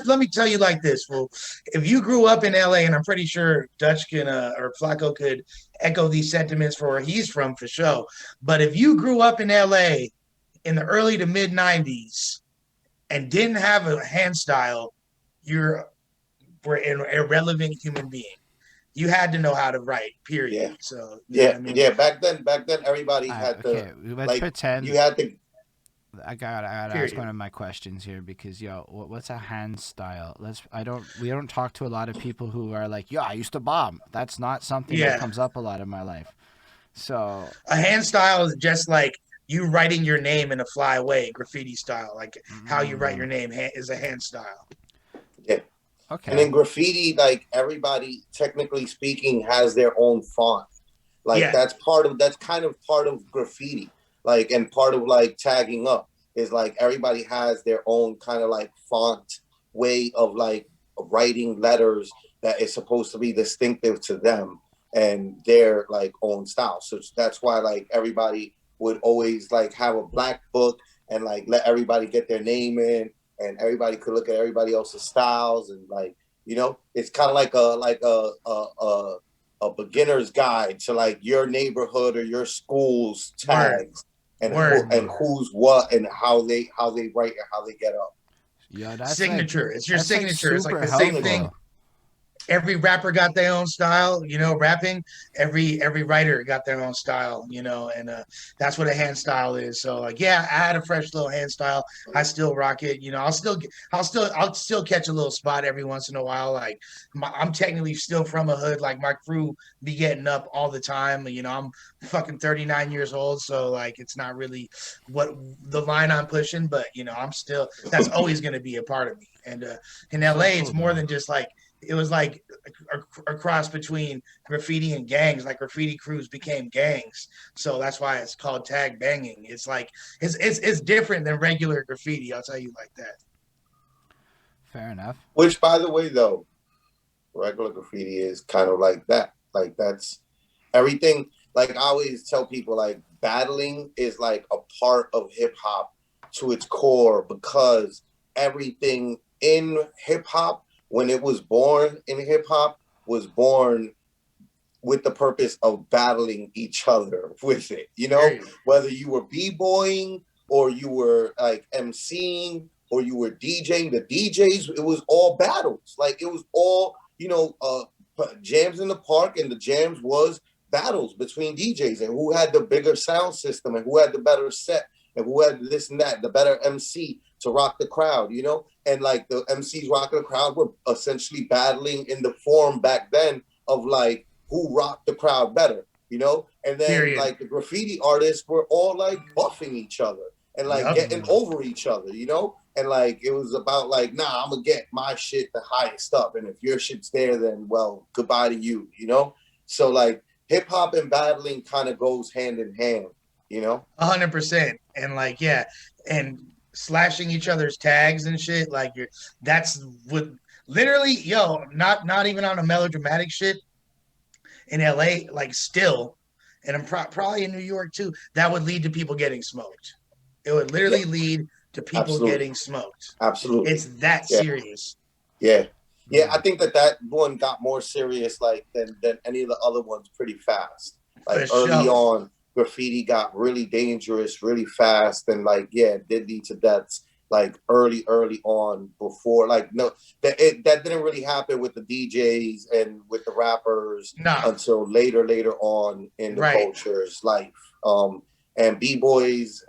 Let me tell you like this, fool. If you grew up in LA, and I'm pretty sure Dutch can or Flako could echo these sentiments for where he's from for sure. But if you grew up in LA in the early to mid '90s and didn't have a hand style, you're were an irrelevant human being. You had to know how to write, period. Yeah, So you know what yeah, I mean? yeah. Back then, everybody had to Okay, let's like pretend. you had to. I gotta ask Period. one of my questions here because yo, what's a hand style? We don't talk to a lot of people who are like, yo, I used to bomb. That's not something that Yeah. comes up a lot in my life. So, A hand style is just like you writing your name in a fly way, graffiti style. Like how you write your mm, name is a hand style. Yeah, and okay, in graffiti, like everybody, technically speaking, has their own font. Like Yeah. that's kind of part of graffiti. Like and part of like tagging up is like everybody has their own kind of like font way of like writing letters that is supposed to be distinctive to them and their like own style. So that's why like everybody would always like have a black book and like let everybody get their name in and everybody could look at everybody else's styles and like it's kind of like a beginner's guide to like your neighborhood or your school's Word. tags and Word. who's what and how they write and how they get up. yo, Signature. It's your that's like signature. It's like super the same thing. helpful. Every rapper got their own style, rapping. Every writer got their own style, and that's what a hand style is. So like, yeah, I had a fresh little hand style. I still rock it. I'll still catch a little spot every once in a while. Like I'm technically still from a hood. Like my crew be getting up all the time. I'm fucking 39 years old, so like it's not really what the line I'm pushing, but I'm still that's always going to be a part of me. And in So LA, cool it's more though. than just like it was like a cross between graffiti and gangs. Like graffiti crews became gangs, so that's why it's called tag banging. It's like it's different than regular graffiti. I'll tell you like that. Fair enough. Which, by the way, though, regular graffiti is kind of like that. Like that's everything. Like I always tell people, like battling is like a part of hip hop to its core because everything in hip hop, when it was born in hip hop, was born with the purpose of battling each other with it. Period. Whether you were b-boying or you were like emceeing or you were DJing, the DJs, it was all battles. Like it was all, jams in the park, and the jams was battles between DJs and who had the bigger sound system and who had the better set and who had this and that, the better MC to rock the crowd, and like the MCs rocking the crowd were essentially battling in the form back then of like who rocked the crowd better, and then Period. like the graffiti artists were all like buffing each other and like Yup. getting Mm, over each other, and like it was about like, nah, I'm gonna get my shit the highest up, and if your shit's there, then well, goodbye to you. So like hip hop and battling kind of goes hand in hand. 100%. And like, yeah, and slashing each other's tags and shit. Like that's what literally, not even on a melodramatic shit in LA. Like still, and I'm probably in New York too. That would lead to people getting smoked. It would Yeah, literally lead to people absolutely, getting smoked. absolutely. It's that Yeah, serious. yeah, yeah. mm. I think that one got more serious like than any of the other ones pretty fast. For Like early sure. on, graffiti got really dangerous really fast, and like yeah, it did lead to deaths like early on before like no that didn't really happen with the DJs and with the rappers Nah, until later on in the right. culture's life. And b-boys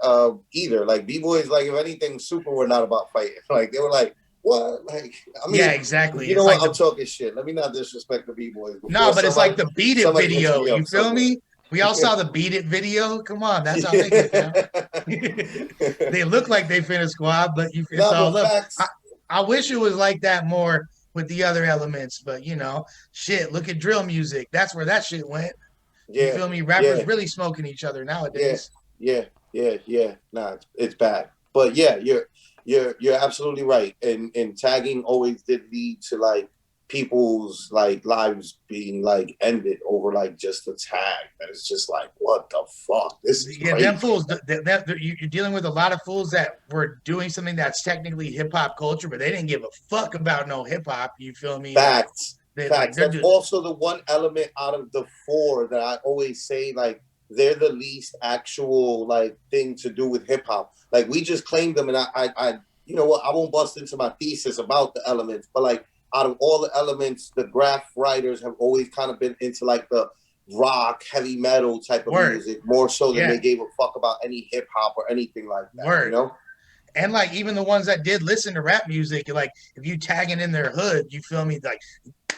either like b-boys, like if anything, super were not about fighting. Like they were like, what? Like, I Yeah, mean, exactly. you It's know like what? I'm the talking shit. Let me not disrespect the b-boys no, before but it's like somebody the Beat It somebody hits video. me You up feel somewhere. me? We all saw the Beat It video. Come on, that's how they get down. They look like they finished squad, but it's No, all but love. I, facts. I wish it was like that more with the other elements, but shit. Look at drill music. That's where that shit went. You Yeah, feel me? Rappers yeah, really smoking each other yeah, nowadays. yeah. Nah, it's bad. But yeah, you're absolutely right. And tagging always did lead to like people's like lives being like ended over like just a tag. That is just like, what the fuck? This is Yeah, crazy. them fools. You're dealing with a lot of fools that were doing something that's technically hip hop culture, but they didn't give a fuck about no hip hop. You feel me? Facts. Like, Facts. they're That's just also the one element out of the four that I always say, like, they're the least actual like thing to do with hip hop. Like, we just claimed them, and I, you know what? I won't bust into my thesis about the elements, but like, out of all the elements, the graph writers have always kind of been into like the rock, heavy metal type of Word. music, more so than Yeah. they gave a fuck about any hip hop or anything like that. Word. You know? And like even the ones that did listen to rap music, like if you tagging in their hood, you feel me? Like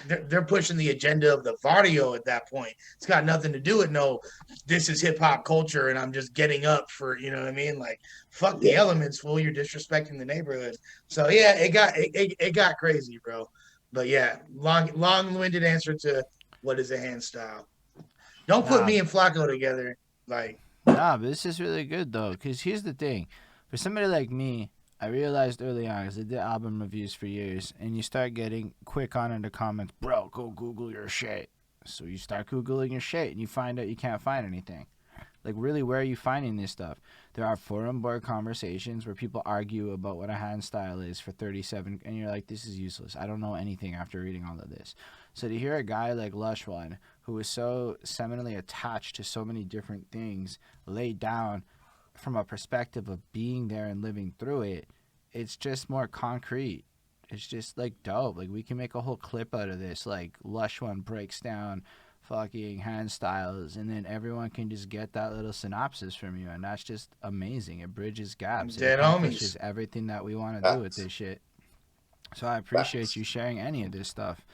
they're pushing the agenda of the barrio at that point. It's got nothing to do with no, this is hip hop culture, and I'm just getting up for, you know what I mean? Like fuck the elements, fool. You're disrespecting the neighborhood. So yeah, it got crazy, bro. But yeah, long winded answer to what is a hand style. Don't put Nah, me and Flako together. Like nah, but this is really good though, because here's the thing. For somebody like me, I realized early on, because I did album reviews for years, and you start getting quick on in the comments, bro, go Google your shit. So you start Googling your shit, and you find out you can't find anything. Like, really, where are you finding this stuff? There are forum board conversations where people argue about what a hand style is for 37, and you're like, this is useless. I don't know anything after reading all of this. So to hear a guy like Lush One, who is so seminally attached to so many different things, laid down from a perspective of being there and living through it, it's just more concrete. It's just, like, dope. Like, we can make a whole clip out of this. Like, Lush One breaks down fucking hand styles, and then everyone can just get that little synopsis from you, and that's just amazing. It bridges gaps. It dead accomplishes homies. everything that we want to do with this shit. So I appreciate you sharing any of this stuff.